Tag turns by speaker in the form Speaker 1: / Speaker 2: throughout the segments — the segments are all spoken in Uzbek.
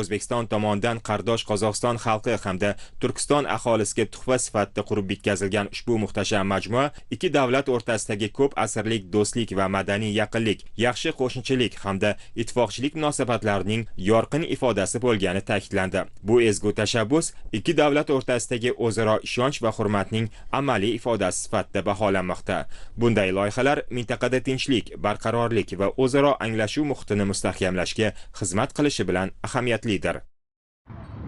Speaker 1: O'zbekiston tomonidan qardosh Qozog'iston xalqi hamda Turkiston aholisiga tuhfa sifatida qurib bitkazilgan ushbu muhtasham majmua ikki davlat o'rtasidagi ko'p asrlik do'stlik va madaniy yaqinlik, yaxshi qo'shnichilik hamda ittifoqchilik munosabatlarining yorqin ifodasi bo'lgani ta'kidlandi. Bu ezgu tashabbus ikki davlat o'rtasidagi o'zaro ishonch va hurmatning amaliy ifodasi sifatida baholanmoqda. Bunday loyihalar mintaqada tinchlik, barqarorlik va o'zaro anglashuv muhitini mustahkamlashga xizmat qilishi bilan ahamiyatlidir.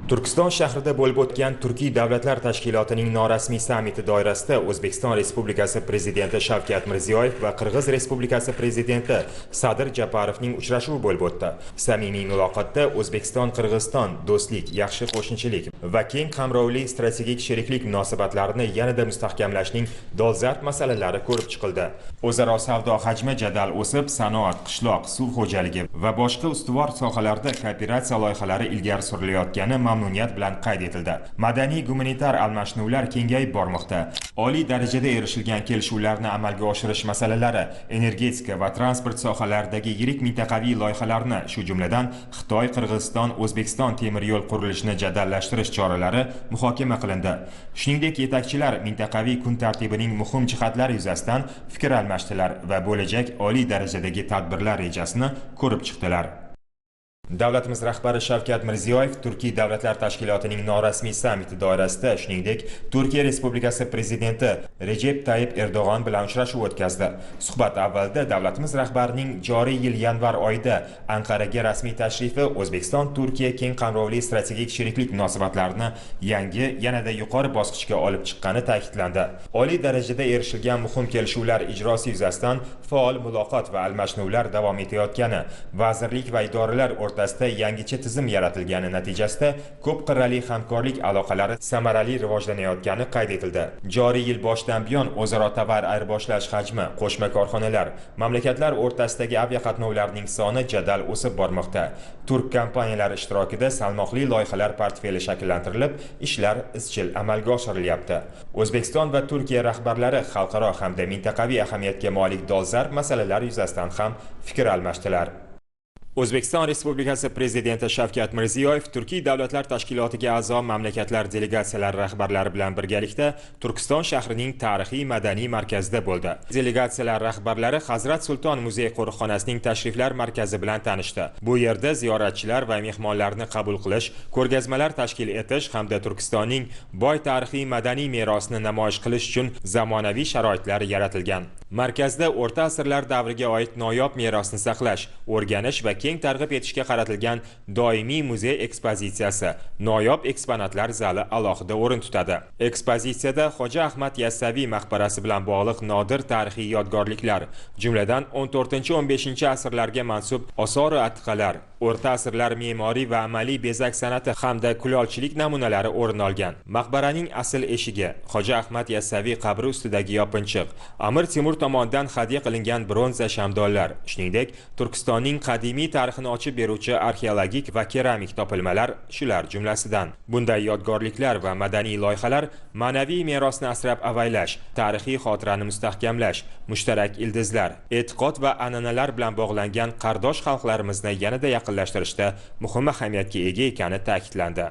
Speaker 1: Turkiston shahrida bo'lib o'tgan Turkiy davlatlar tashkilotining norasmiy sammiti doirasida O'zbekiston Respublikasi Prezidenti Shavkat Mirziyoyev va Qirg'iz Respublikasi Prezidenti Sadir Japarovning uchrashuvi bo'lib o'tdi. Samimiy muloqotda O'zbekiston-Qirg'iziston do'stlik, yaxshi qo'shnichilik va keng qamrovli strategik sheriklik munosabatlarini yanada mustahkamlashning dolzarb masalalari ko'rib chiqildi. O'zaro savdo hajmi jadal o'sib, sanoat, qishloq, suv xo'jaligi va boshqa ustuvor sohalarda kooperatsiya loyihalari ilgari surilayotgani mamnuniyat bilan qayd etildi. Madaniy gumanitar almashinuvlar kengayib bormoqda. Oliy darajada erishilgan kelishuvlarni amalga oshirish masalalari, energetika va transport sohalaridagi yirik mintaqaviy loyihalarni, shu jumladan Xitoy, Qirg'iziston, O'zbekiston temir yo'l qurilishini jadallashtirish choralari muhokama qilindi. Shuningdek, yetakchilar mintaqaviy kun tartibining muhim jihatlari yuzasidan fikr almashdilar va bo'lajak oliy darajadagi tadbirlar rejasini ko'rib chiqdilar. Davlatimiz rahbari Shavkat Mirziyoyev Turkiy davlatlar tashkilotining norasmiy sammiti doirasida, shuningdek, Turkiya Respublikasi Prezidenti Recep Tayyip Erdo'g'on bilan uchrashuv o'tkazdi. Suhbat avvalida davlatimiz rahbarining joriy yil yanvar oyida Anqaraga rasmiy tashrifi O'zbekiston-Turkiya keng qamrovli strategik sheriklik munosabatlarini yangi, yanada yuqori bosqichga olib chiqqani ta'kidlandi. Oliy darajada erishilgan muhim kelishuvlar ijrosi yuzasidan faol muloqot va almashinuvlar davom etayotgani, vazirlik va idoralar o'rtasida yangicha tizim yaratilgani natijasida ko'p qirrali hamkorlik aloqalari samarali rivojlanayotgani qayd etildi. Joriy yil boshidan buyon o'zaro tovar ayirboshlash hajmi, qo'shma korxonalar, mamlakatlar o'rtasidagi aviaqatnovlarning soni jadal o'sib bormoqda. Turk kompaniyalari ishtirokida salmoqli loyihalar portfeli shakllantirilib, ishlar izchil amalga oshirilyapti. O'zbekiston va Turkiya rahbarlari xalqaro hamda mintaqaviy ahamiyatga molik dolzarb masalalar yuzasidan ham fikr almashdilar. O'zbekiston Respublikasi Prezidenti Shavkat Mirziyoyev Turkiy davlatlar tashkilotiga a'zo mamlakatlar delegatsiyalari rahbarlari bilan birgalikda Turkiston shahrining tarixiy madaniy markazida bo'ldi. Delegatsiyalar rahbarlari Hazrat Sulton muzey qo'riqxonasining tashriflar markazi bilan tanishdi. Bu yerda ziyoratchilar va mehmonlarni qabul qilish, ko'rgazmalar tashkil etish hamda Turkistonning boy tarixiy madaniy merosini namoyish qilish uchun zamonaviy sharoitlar yaratilgan. Markazda o'rta asrlar davriga oid noyob merosni saqlash, o'rganish va keng targ'ib etishga qaratilgan doimiy muzey ekspozitsiyasi, noyob eksponatlar zali alohida o'rin tutadi. Ekspozitsiyada Xo'ja Ahmad Yassaviy maqbarasi bilan bog'liq nodir tarixiy yodgorliklar, jumladan 14-15 asrlarga mansub osor atiqalar, o'rta asrlar me'moriy va amaliy bezak san'ati hamda kulolchilik namunalari o'rin olgan. Maqbaraning asl eshigi, Xo'ja Ahmad Yassaviy qabri ustidagi yopinchiq, Amir Temur tomonidan hadya qilingan bronza shamdollar, shuningdek, Turkistonning qadimiy tarixini ochib beruvchi arxeologik va keramik topilmalar shular jumlasidan. Bunday yodgorliklar va madaniy loyihalar ma'naviy merosni asrab-avaylash, tarixiy xotirani mustahkamlash, mushtarak ildizlar, e'tiqod va an'analar bilan bog'langan qardosh xalqlarimizni yanada yaqinlashtirishda muhim ahamiyatga ega ekani ta'kidlandi.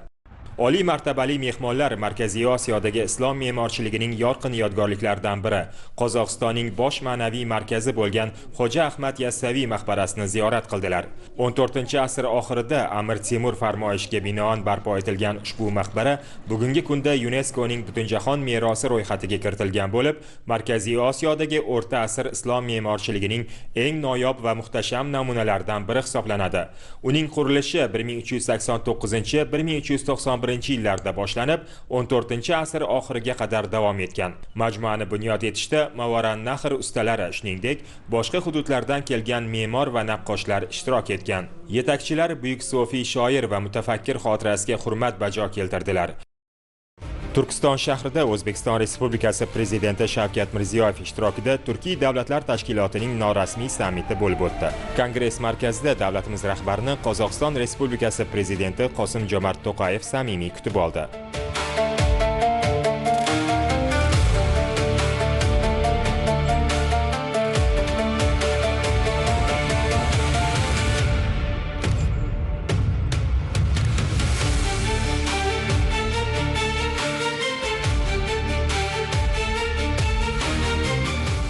Speaker 1: Oliy martabali mehmonlar Markaziy Osiyodagi islom me'morchiligining yorqin yodgorliklaridan biri, Qozog'istonning bosh ma'naviy markazi bo'lgan Xo'ja Ahmad Yassaviy maqbarasini ziyorat qildilar. 14-asr oxirida Amir Temur farmoyishiga binoan barpo etilgan ushbu maqbara bugungi kunda UNESCOning Butunjahon merosi ro'yxatiga kiritilgan bo'lib, Markaziy Osiyodagi o'rta asr islom me'morchiligining eng noyob va muhtasham namunalaridan biri hisoblanadi. Uning qurilishi 1389-1391 yillarda boshlanib, 14-asr oxiriga qadar davom etgan. Majmuani bunyod etishda Mavarannahr ustalari, shuningdek, boshqa hududlardan kelgan me'mor va naqqoshlar ishtirok etgan. Yetakchilar buyuk sofiy shoir va mutafakkir xotirasiga hurmat bajo keltirdilar. Turkiston shahrida O'zbekiston Respublikasi Prezidenti Shavkat Mirziyoyev ishtirokida Turkiy davlatlar tashkilotining norasmiy sammiti bo'lib o'tdi. Kongress markazida davlatimiz rahbarini Qozog'iston Respublikasi Prezidenti Qosim-Jomart To'qayev samimiy kutib oldi.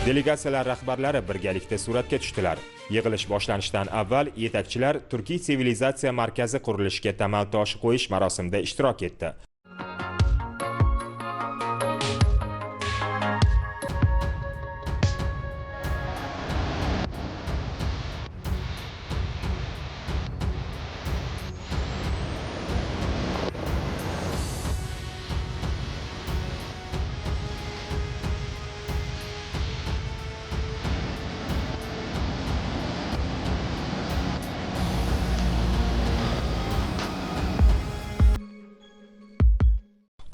Speaker 1: Delegatsiyalar rahbarlari birgalikda suratga tushdilar. Yig'ilish boshlanishidan avval yetakchilar Turkiy sivilizatsiya markazi qurilishiga tamal toshi qo'yish marosimida ishtirok etdi.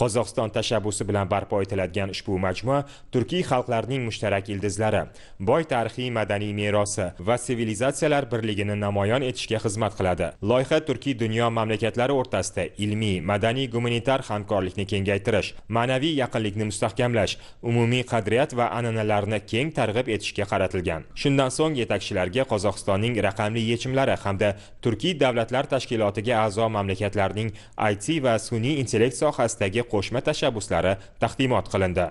Speaker 1: Qozog'iston tashabbusi bilan barpo etiladigan ushbu majmua turkiy xalqlarining mushtarak ildizlari, boy tarixiy madaniy merosi va sivilizatsiyalar birligini namoyon etishga xizmat qiladi. Loyiha turkiy dunyo mamlakatlari o'rtasida ilmiy, madaniy, gumanitar hamkorlikni kengaytirish, ma'naviy yaqinlikni mustahkamlash, umumiy qadriyat va an'analarni keng targ'ib etishga qaratilgan. Shundan so'ng yetakchilarga Qozog'istonning raqamli yechimlari hamda turkiy davlatlar tashkilotiga a'zo mamlakatlarning IT va sun'iy intellekt sohasidagi qo'shma tashabbuslari taqdimot qilindi.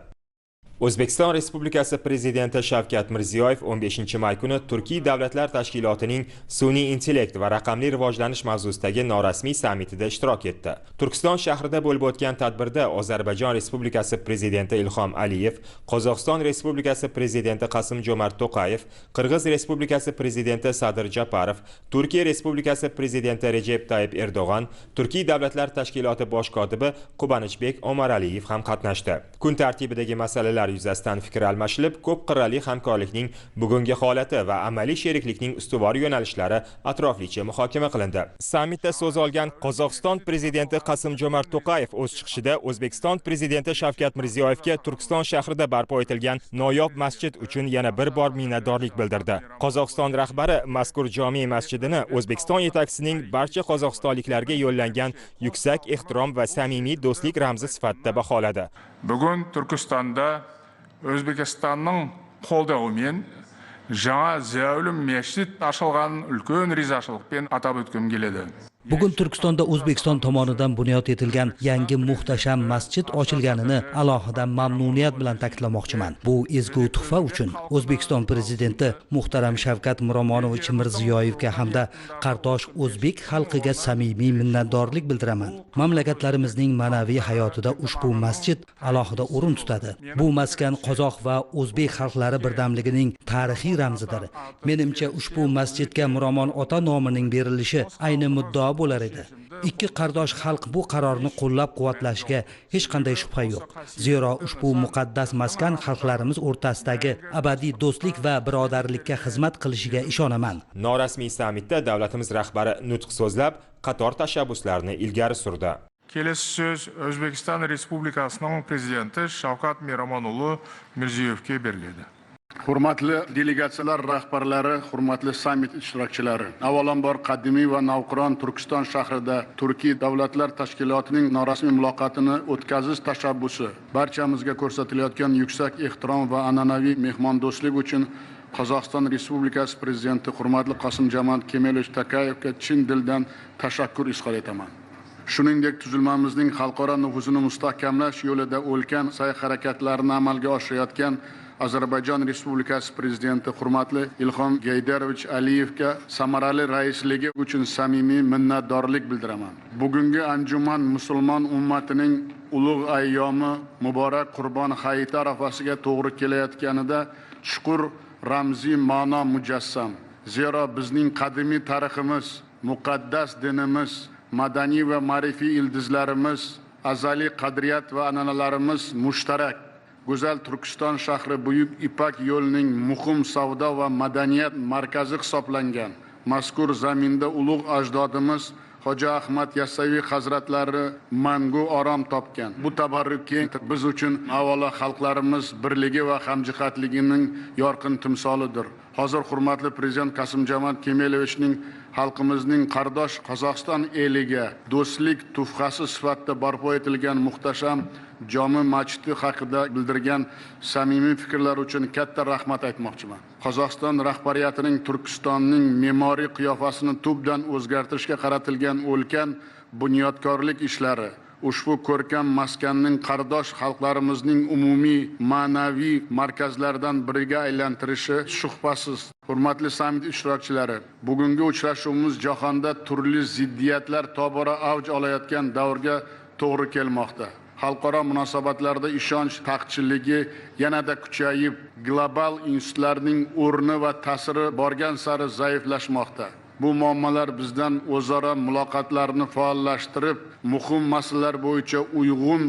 Speaker 1: O'zbekiston Respublikasi Prezidenti Shavkat Mirziyoyev 15-may kuni Turkiy davlatlar tashkilotining sun'iy intellekt va raqamli rivojlanish mavzusidagi norasmiy sammitida ishtirok etdi. Turkiston shahrida bo'lib o'tgan tadbirda Ozarbayjon Respublikasi Prezidenti Ilhom Aliyev, Qozog'iston Respublikasi Prezidenti Qasim-Jo'mart To'qayev, Qirg'iz Respublikasi Prezidenti Sadir Japarov, Turkiya Respublikasi Prezidenti Recep Tayyip Erdo'g'an, Turkiy davlatlar tashkiloti bosh kotibi Qubanchbek Omaraliyev ham qatnashdi. Kun tartibidagi masalalar yuzasidan fikr almashilib, ko'p qirrali hamkorlikning bugungi holati va amaliy sheriklikning ustuvor yo'nalishlari atroflicha muhokama qilindi. Sammitda so'z olgan Qozog'iston prezidenti Qasim-Jo'mart To'qayev o'z chiqishida O'zbekiston prezidenti Shavkat Mirziyoyevga Turkiston shahrida barpo etilgan noyob masjid uchun yana bir bor minnatdorlik bildirdi. Qozog'iston rahbari mazkur jome masjidini O'zbekiston yetakchisining barcha qozog'istonliklarga yo'llangan yuksak ehtirom va samimiy do'stlik ramzi sifatida baholadi.
Speaker 2: Bugun Turkistonda O'zbekistonning qo'lldauымен жаңа зәулім мешіт ашылған үлкен ризашылықпен атап өткім келеді.
Speaker 3: Bugun Turkistonda O'zbekiston tomonidan bunyod etilgan yangi muhtasham masjid ochilganini alohida mamnuniyat bilan ta'kidlamoqchiman. Bu ezgu tuhfa uchun O'zbekiston prezidenti muhtaram Shavkat Miromonovich Mirziyoyevga hamda qardosh o'zbek xalqiga samimiy minnatdorlik bildiraman. Mamlakatlarimizning ma'naviy hayotida ushbu masjid alohida o'rin tutadi. Bu maskan qozoq va o'zbek xalqlari birdamligining tarixiy ramzidir. Menimcha ushbu masjidga Miromon ota nomining berilishi ayni muddao bo'lar edi. Ikki qardosh xalq bu qarorni qo'llab-quvvatlashiga hech qanday shubha yo'q. Zero ushbu muqaddas maskan xalqlarimiz o'rtasidagi abadiy do'stlik va birodarlikka xizmat qilishiga ishonaman.
Speaker 1: Norasmiy sammitda davlatimiz rahbari nutq so'zlab, qator tashabbuslarni ilgari surdi.
Speaker 2: Kelesi söz O'zbekiston Respublikasining prezidenti Shavkat Miromonoğlu Mirziyoyevga beriladi.
Speaker 4: Hurmatli delegatsiyalar rahbarlari, hurmatli sammit ishtirokchilari. Avvalambor qadimiy va navqiron Turkiston shahrida Turkiy davlatlar tashkilotining norasmiy muloqotini o'tkazish tashabbusi, barchamizga ko'rsatilayotgan yuksak ehtirom va an'anaviy mehmondo'stlik uchun Qozog'iston Respublikasi prezidenti hurmatli Qasim-Jo'mart Kemelovich To'qayevga chin dildan tashakkur izhor etaman. Shuningdek, tuzilmamizning xalqaro nufuzini mustahkamlash yo'lida ulkan sa'y-harakatlarni amalga oshirayotgan Ozarbayjon Respublikasi prezidenti hurmatli Ilhom Geydarovich Aliyevga samarali raisligi uchun samimiy minnatdorlik bildiraman. Bugungi anjuman musulmon ummatining ulug' ayyomi muborak Qurbon hayiti arafasiga to'g'ri kelayotganida chuqur ramziy ma'no mujassam. Zero bizning qadimiy tariximiz, muqaddas dinimiz, madaniy va ma'rifiy ildizlarimiz, azaliy qadriyat va an'analarimiz mushtarak. Go'zal Turkiston shahri Buyuk Ipak yo'lining muhim savdo va madaniyat markazi hisoblangan. Mazkur zaminda ulug' ajdodimiz Hoji Ahmad Yassaviy hazratlari mangu orom topgan. Bu tabarruk biz uchun avvalo xalqlarimiz birligi va hamjihatligining yorqin timsolidir. Hozir hurmatli prezident Qasim-Jo'mart Kemelovichning xalqimizning qardosh Qozog'iston eliga do'stlik tuhfasi sifatida barpo etilgan muhtasham jome masjidi haqida bildirgan samimiy fikrlar uchun katta rahmat aytmoqchiman. Qozog'iston rahbariyatining Turkistonning me'moriy qiyofasini tubdan o'zgartirishga qaratilgan ulkan bunyodkorlik ishlari ushbu ko'rkam maskanning qardosh xalqlarimizning umumiy ma'naviy markazlaridan biriga aylantirishi shubhasiz. Hurmatli sammit ishtirokchilari, bugungi uchrashuvimiz jahonda turli ziddiyatlar tobora avj olayotgan davrga to'g'ri kelmoqda. Xalqaro munosabatlarda ishonch taqchilligi yanada kuchayib, global institutlarning o'rni va ta'siri borgan sari zaiflashmoqda. Bu muammolar bizdan o'zaro muloqotlarni faollashtirib, muhim masalalar bo'yicha uyg'un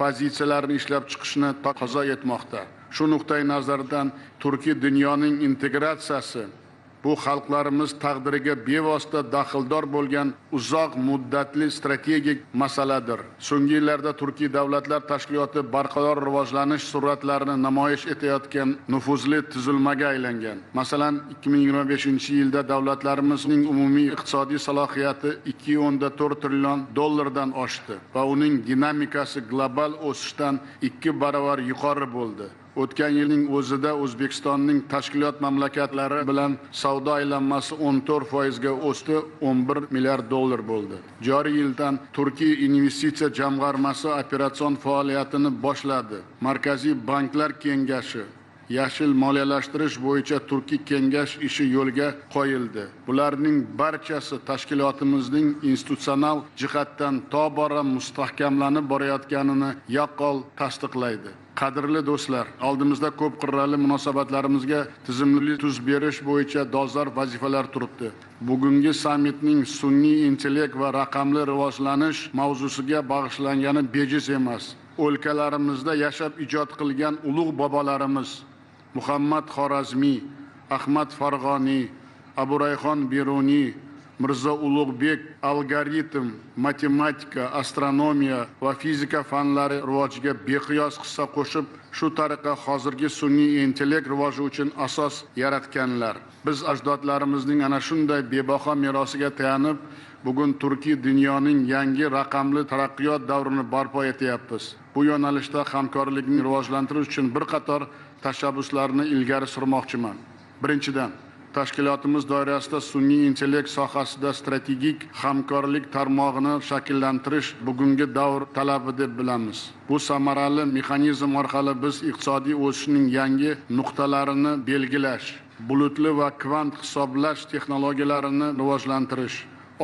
Speaker 4: pozitsiyalarni ishlab chiqishni taqozo etmoqda. Shu nuqtai nazardan Turkiy dunyoning integratsiyasi bu xalqlarimiz taqdiriga bevosita daxldor bo'lgan uzoq muddatli strategik masaladir. So'nggi yillarda Turkiy davlatlar tashkiloti barqaror rivojlanish sur'atlarini namoyish etayotgan nufuzli tuzilmaga aylangan. Masalan, 2025-yilda davlatlarimizning umumiy iqtisodiy salohiyati 2.4 trillion dollardan oshdi va uning dinamikasi global o'sishdan 2 barobar yuqori bo'ldi. O'tgan yilning o'zida O'zbekistonning tashkilot mamlakatlari bilan savdo aylanmasi 14% ga o'sdi, 11 milliard dollar bo'ldi. Joriy yildan Turkiy investitsiya jamg'armasi operatsion faoliyatini boshladi. Markaziy banklar kengashi yashil moliyalashtirish bo'yicha Turkiy kengash ishi yo'lga qo'yildi. Bularning barchasi tashkilotimizning institutsional jihatdan tobora mustahkamlanib borayotganini yaqqol tasdiqlaydi. Qadrli do'stlar, oldimizda ko'p qirrali munosabatlarimizga tizimli tuz berish bo'yicha dolzarb vazifalar turibdi. Bugungi sammitning sun'iy intellekt va raqamli rivojlanish mavzusiga bag'ishlangani bejiz emas. O'lkalarimizda yashab ijod qilgan ulug' bobolarimiz Muhammad Xorazmiy, Ahmad Farg'oniy, Abu Rayhon Beruniy, Mirzo Ulug'bek algoritm, matematika, astronomiya va fizika fanlari rivojiga beqiyos hissa qo'shib, shu tariqa hozirgi sun'iy intellekt rivoji uchun asos yaratganlar. Biz ajdodlarimizning ana shunday bebaho merosiga tayanib, bugun Turkiy dunyoning yangi raqamli taraqqiyot davrini barpo etyapmiz. Bu yo'nalishda hamkorlikni rivojlantirish uchun bir qator tashabbuslarni ilgari surmoqchiman. Birinchidan, tashkilotimiz doirasida sun'iy intellekt sohasida strategik hamkorlik tarmog'ini shakllantirish bugungi davr talabi deb bilamiz. Bu samarali mexanizm orqali biz iqtisodiy o'sishning yangi nuqtalarini belgilash, bulutli va kvant hisoblash texnologiyalarini rivojlantirish,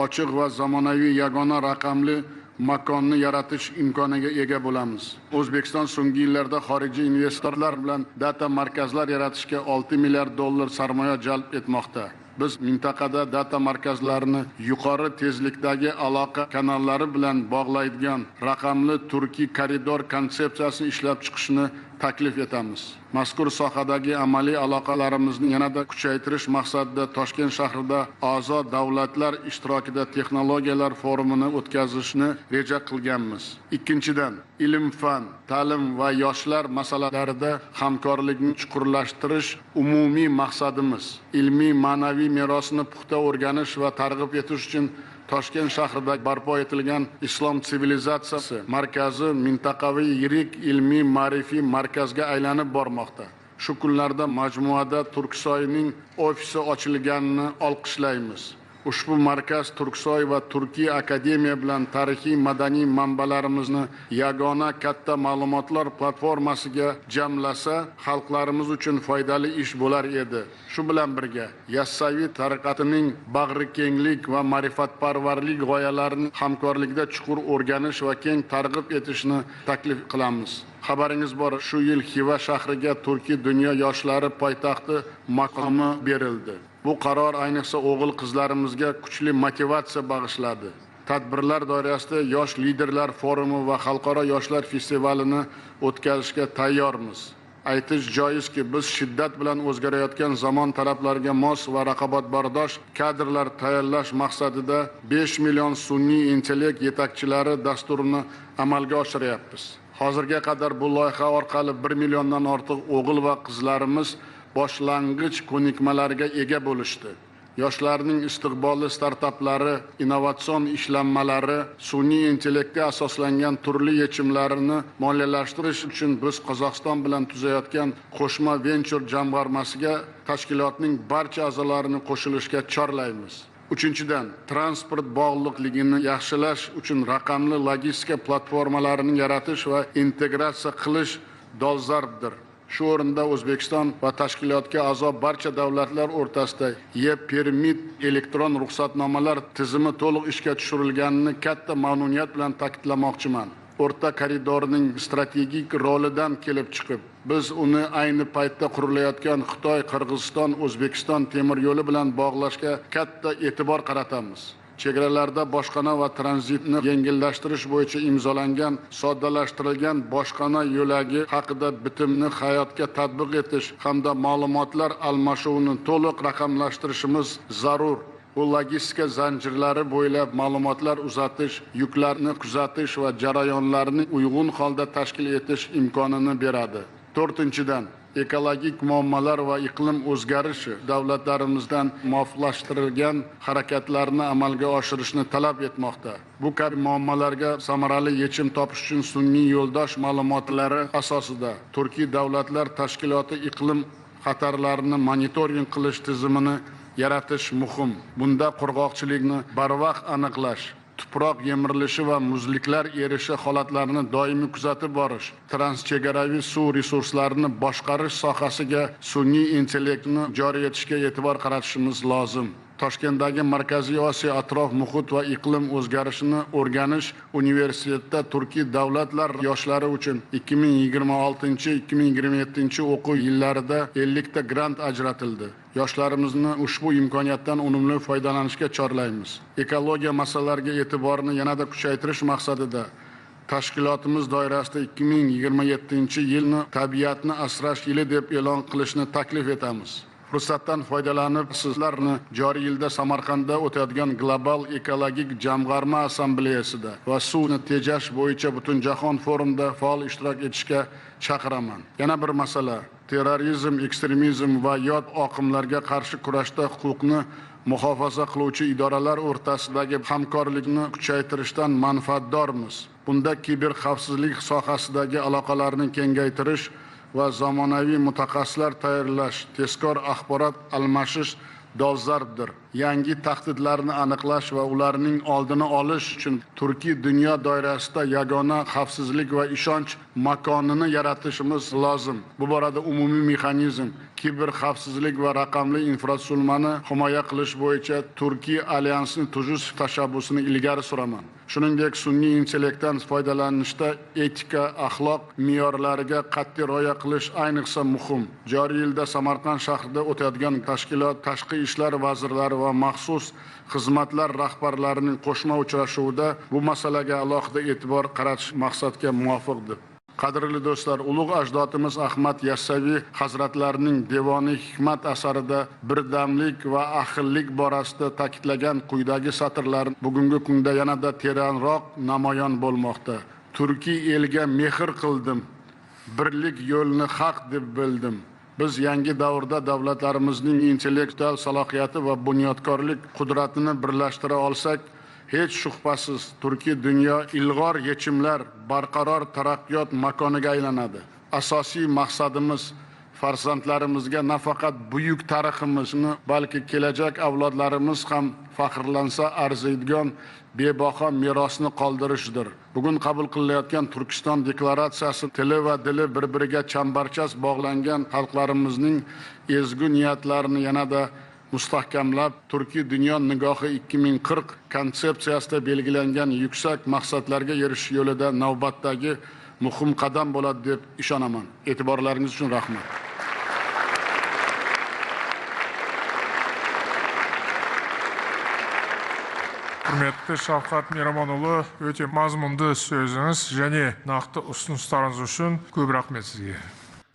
Speaker 4: ochiq va zamonaviy yagona raqamli makonni yaratish imkoniga ega bo'lamiz. O'zbekiston so'nggi yillarda xorijiy investorlar bilan data markazlar yaratishga 6 milliard dollar sarmoya jalb etmoqda. Biz mintaqada data markazlarini yuqori tezlikdagi aloqa kanallari bilan bog'laydigan raqamli Turkiy koridor konsepsiyasini ishlab chiqishni taklif etamiz. Mazkur sohadagi amaliy aloqalarimizni yanada kuchaytirish maqsadida Toshkent shahrida a'zo davlatlar ishtirokida texnologiyalar forumini o'tkazishni reja qilganmiz. Ikkinchidan, ilm-fan, ta'lim va yoshlar masalalarida hamkorlikni chuqurlashtirish umumiy maqsadimiz. Ilmiy ma'naviy merosni puxta o'rganish va targ'ib etish uchun Toshkent shahrida barpo etilgan Islom sivilizatsiyasi markazi mintaqaviy yirik ilmiy ma'rifiy markazga aylanib bormoqda. Shu kunlarda majmuada Turksoyning ofisi ochilganini olqishlaymiz. Ushbu markaz Turksoy va Turkiy akademiya bilan tarixiy madaniy manbalarimizni yagona katta ma'lumotlar platformasiga jamlasa, xalqlarimiz uchun foydali ish bo'lar edi. Shu bilan birga, Yassaviy tariqatining bag'rikenglik va ma'rifatparvarlik g'oyalarini hamkorlikda chuqur o'rganish va keng targ'ib etishni taklif qilamiz. Xabaringiz bor, shu yil Xiva shahriga Turkiy dunyo yoshlari poytaxti maqomi berildi. Bu qaror ayniqsa o'g'il-qizlarimizga kuchli motivatsiya bag'ishladi. Tadbirlar doirasida yosh liderlar forumi va xalqaro yoshlar festivalini o'tkazishga tayyormiz. Aytish joizki, biz shiddat bilan o'zgarayotgan zamon talablariga mos va raqobatbardosh kadrlar tayyorlash maqsadida 5 million sun'iy intellekt yetakchilari dasturini amalga oshiryapmiz. Hozirga qadar bu loyiha orqali 1 milliondan ortiq o'g'il va qizlarimiz boshlang'ich ko'nikmalarga ega bo'lishdi. Yoshlarning istiqbolli startaplari, innovatsion ishlanmalari, sun'iy intellektga asoslangan turli yechimlarini moliyalashtirish uchun biz Qozog'iston bilan tuzayotgan qo'shma venture jamg'armasiga tashkilotning barcha a'zolarini qo'shilishga chorlaymiz. Uchinchidan, transport bog'liqligini yaxshilash uchun raqamli logistika platformalarini yaratish va integratsiya qilish dolzarbdir. Shu o'rinda O'zbekiston va tashkilotga a'zo barcha davlatlar o'rtasida e-permit elektron ruxsatnomalar tizimi to'liq ishga tushirilganini katta mamnuniyat bilan ta'kidlamoqchiman. O'rta koridorning strategik rolidan kelib chiqib, biz uni ayni paytda qurilayotgan Xitoy, Qirg'iziston, O'zbekiston temir yo'li bilan bog'lashga katta e'tibor qaratamiz. Chegaralarda boshqana va tranzitni yengillashtirish bo'yicha imzolangan soddalashtirilgan boshqana yo'lagi haqida bitimni hayotga tatbiq etish hamda ma'lumotlar almashuvini to'liq raqamlashtirishimiz zarur. Bu logistika zanjirlari bo'ylab ma'lumotlar uzatish, yuklarni kuzatish va jarayonlarni uyg'un holda tashkil etish imkonini beradi. To'rtinchidan, ekologik muammolar va iqlim o'zgarishi davlatlarimizdan muvofiqlashtirilgan harakatlarni amalga oshirishni talab etmoqda. Bu kabi muammolarga samarali yechim topish uchun sun'iy yo'ldosh ma'lumotlari asosida Turkiy davlatlar tashkiloti iqlim xatarlarini monitoring qilish tizimini yaratish muhim. Bunda qurg'oqchilikni barvaqt aniqlash, tuproq yemirilishi va muzliklar erishi holatlarini doimiy kuzatib borish, transchegaraviy suv resurslarini boshqarish sohasiga sun'iy intellektni joriy etishga e'tibor qaratishimiz lozim. Toshkentdagi Markaziy Osiyo atrof muhit va iqlim o'zgarishini o'rganish universitetida Turkiy davlatlar yoshlari uchun 2026-2027 o'quv yillarida 50 ta grant ajratildi. Yoshlarimizni ushbu imkoniyatdan unumli foydalanishga chorlaymiz. Ekologiya masalalariga e'tiborni yanada kuchaytirish maqsadida tashkilotimiz doirasida 2027-yilni tabiatni asrash yili deb e'lon qilishni taklif etamiz. Fursatdan foydalanib, sizlarni joriy yilda Samarqandda o'tadigan global ekologik jamg'arma assambleyasida va suvni tejash bo'yicha butun jahon forumida faol ishtirok etishga chaqiraman. Yana bir masala, terrorizm, ekstremizm va yot oqimlarga qarshi kurashda huquqni muhofaza qiluvchi idoralar o'rtasidagi hamkorlikni kuchaytirishdan manfaatdormiz. Bunda kiber xavfsizlik sohasidagi aloqalarni kengaytirish va zamonaviy mutaxassislar tayyorlash, tezkor axborot almashish dolzarbdir. Yangi tahdidlarni aniqlash va ularning oldini olish uchun Turkiy dunyo doirasida yagona xavfsizlik va ishonch makonini yaratishimiz lozim. Bu borada umumiy mexanizm, kiber xavfsizlik va raqamli infratuzilmani himoya qilish bo'yicha Turkiy alyansini tuzish tashabbusini ilgari suraman. Shuningdek, sun'iy intellektdan foydalanishda etika, axloq me'yorlariga qat'iy rioya qilish ayniqsa muhim. Joriy yilda Samarqand shahrida o'tadigan tashkilot tashqi ishlar vazirlari va maxsus xizmatlar rahbarlarining qo'shma uchrashuvida bu masalaga alohida e'tibor qaratish maqsadga muvofiqdir. Qadrli do'stlar, ulug' ajdodimiz Ahmad Yassaviy hazratlarining Devoni hikmat asarida birdamlik va ahillik borasida ta'kidlagan quyidagi satrlar bugungi kunda yanada teranroq namoyon bo'lmoqda. Turkiy elga mehr qildim, birlik yo'lni haq deb bildim. Biz yangi davrda davlatlarimizning intellektual salohiyati va bunyodkorlik qudratini birlashtira olsak, hech shubhasiz Turkiy dunyo ilg'or yechimlar, barqaror taraqqiyot makoniga aylanadi. Asosiy maqsadimiz farzandlarimizga nafaqat buyuk tariximizni, balki kelajak avlodlarimiz ham faxrlansa arziydigan bebaho merosni qoldirishdir. Bugun qabul qilinayotgan Turkiston deklaratsiyasi tili va dili bir-biriga chambarchas bog'langan xalqlarimizning ezgu niyatlarini yanada mustahkamlab, Turkiy dunyo nigohi 2040 konsepsiyasida belgilangan yuksak maqsadlarga erishish yo'lida navbatdagi muhim qadam bo'ladi deb ishonaman. E'tiborlaringiz uchun rahmat.
Speaker 2: Hürmetli Şavkat Miramonulu, öte mazmundu sözünüz және нақты ұсыныстарыңыз үшін көп рахмет sizге.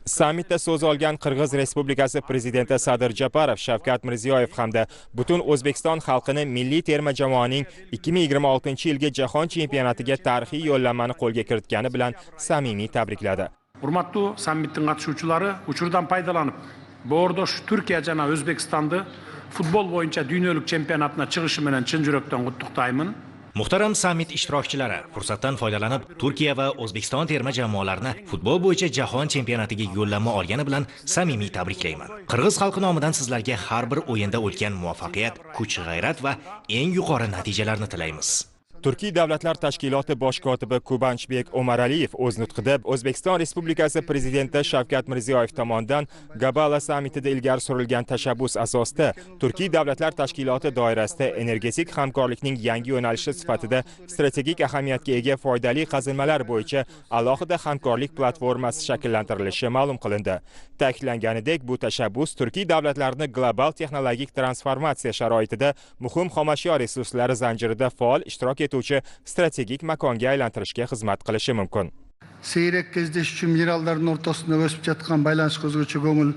Speaker 1: Sammitda so'z olgan Qirg'iz Respublikasi prezidenti Sadir Japarov Shavkat Mirziyoyev hamda butun O'zbekiston xalqini milliy terma jamoaning 2026-yilgi jahon chempionatiga tarixiy yo'llanmani qo'lga kiritgani bilan samimiy tabrikladi.
Speaker 5: Hurmatli sammitin katılışçıları uçurdan paydalanıp, Bordoş Türkiye jana Özbekistan'da futbol boyunca dünyoluk çempionatına çıkışı menen çın yürekten quttukdayman.
Speaker 6: Muhtaram sammit ishtirokchilari, fursatdan foydalanib Turkiya va O'zbekiston terma jamoalarini futbol bo'yicha jahon chempionatiga yo'llanma olgani bilan samimiy tabriklayman. Qirg'iz xalqi nomidan sizlarga har bir o'yinda ulkan muvaffaqiyat, kuch-g'ayrat va eng yuqori natijalarni tilaymiz.
Speaker 1: Turkiy Davlatlar Tashkiloti bosh kotibi Kubanchbek Omaraliyev o'z nutqida O'zbekiston Respublikasi prezidenti Shavkat Mirziyoyev tomonidan Gabala sammitida ilgari surilgan tashabbus asosida Turkiy Davlatlar Tashkiloti doirasida energetik hamkorlikning yangi yo'nalishi sifatida strategik ahamiyatga ega foydali qazilmalar bo'yicha alohida hamkorlik platformasi shakllantirilishi ma'lum qilindi. Ta'kidlanganidek, bu tashabbus Turkiy davlatlarini global texnologik transformatsiya sharoitida muhim xomashyo resurslari zanjirida faol ishtirok etuvchi strategik makonga aylantirishga xizmat qilishi mumkin.
Speaker 7: Seyrek kezdeşici mineralların ortasında o'sib жатқан байланыш көзгөчө көңүл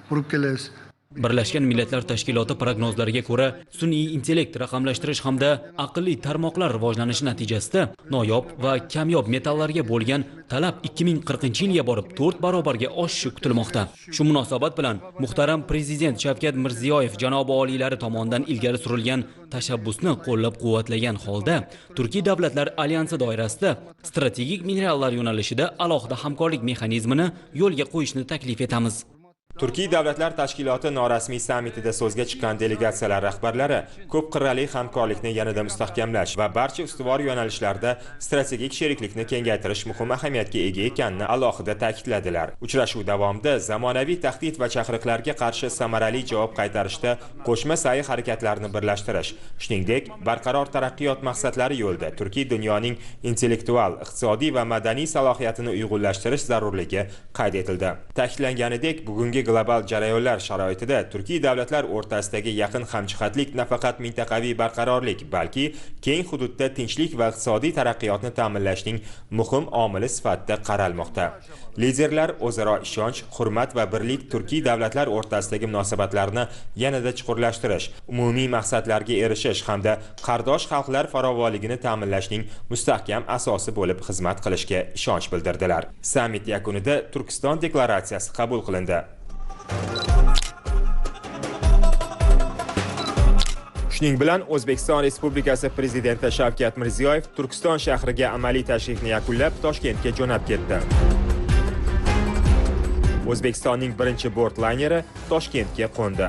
Speaker 7: буруп келебиz.
Speaker 8: Birlashgan Millatlar Tashkiloti prognozlariga ko'ra, sun'iy intellekt, raqamlashtirish hamda aqlli tarmoqlar rivojlanishi natijasida noyob va kamyob metallarga bo'lgan talab 2040-yilga borib 4 barobarga oshishi kutilmoqda. Shu munosabat bilan muhtaram prezident Shavkat Mirziyoyev janobi oliylari tomonidan ilgari surilgan tashabbusni qo'llab-quvvatlagan holda Turkiy Davlatlar Alyansi doirasida strategik minerallar yo'nalishida alohida hamkorlik mexanizmini yo'lga qo'yishni taklif etamiz.
Speaker 1: Turkiy Davlatlar Tashkiloti norasmiy sammitida so'zga chiqqan delegatsiyalar rahbarlari ko'p qirrali hamkorlikni yanada mustahkamlash va barcha ustuvor yo'nalishlarda strategik sheriklikni kengaytirish muhim ahamiyatga ega ekanini alohida ta'kidladilar. Uchrashuv davomida zamonaviy tahdid va chaqiriqlarga qarshi samarali javob qaytarishda qo'shma sa'y harakatlarini birlashtirish, shuningdek, barqaror taraqqiyot maqsadlari yo'lida Turkiy dunyoning intellektual, iqtisodiy va madaniy salohiyatini uyg'unlashtirish zarurligi qayd etildi. Ta'kidlanganidek, bugungi global jarayonlar sharoitida Turkiy davlatlar o'rtasidagi yaqin hamjihatlik nafaqat mintaqaviy barqarorlik, balki keng hududda tinchlik va iqtisodiy taraqqiyotni ta'minlashning muhim omili sifatida qaralmoqda. Liderlar o'zaro ishonch, hurmat va birlik Turkiy davlatlar o'rtasidagi munosabatlarni yanada chuqurlashtirish, umumiy maqsadlarga erishish hamda qardosh xalqlar farovonligini ta'minlashning mustahkam asosi bo'lib xizmat qilishiga ishonch bildirdilar. Sammit yakunida Turkiston deklaratsiyasi qabul qilindi. Shuning bilan O'zbekiston Respublikasi prezidenti Shavkat Mirziyoyev Turkiston shahriga amaliy tashrifni yakunlab, Toshkentga jo'nab ketdi. O'zbekistonning birinchi bort layneri Toshkentga qo'ndi.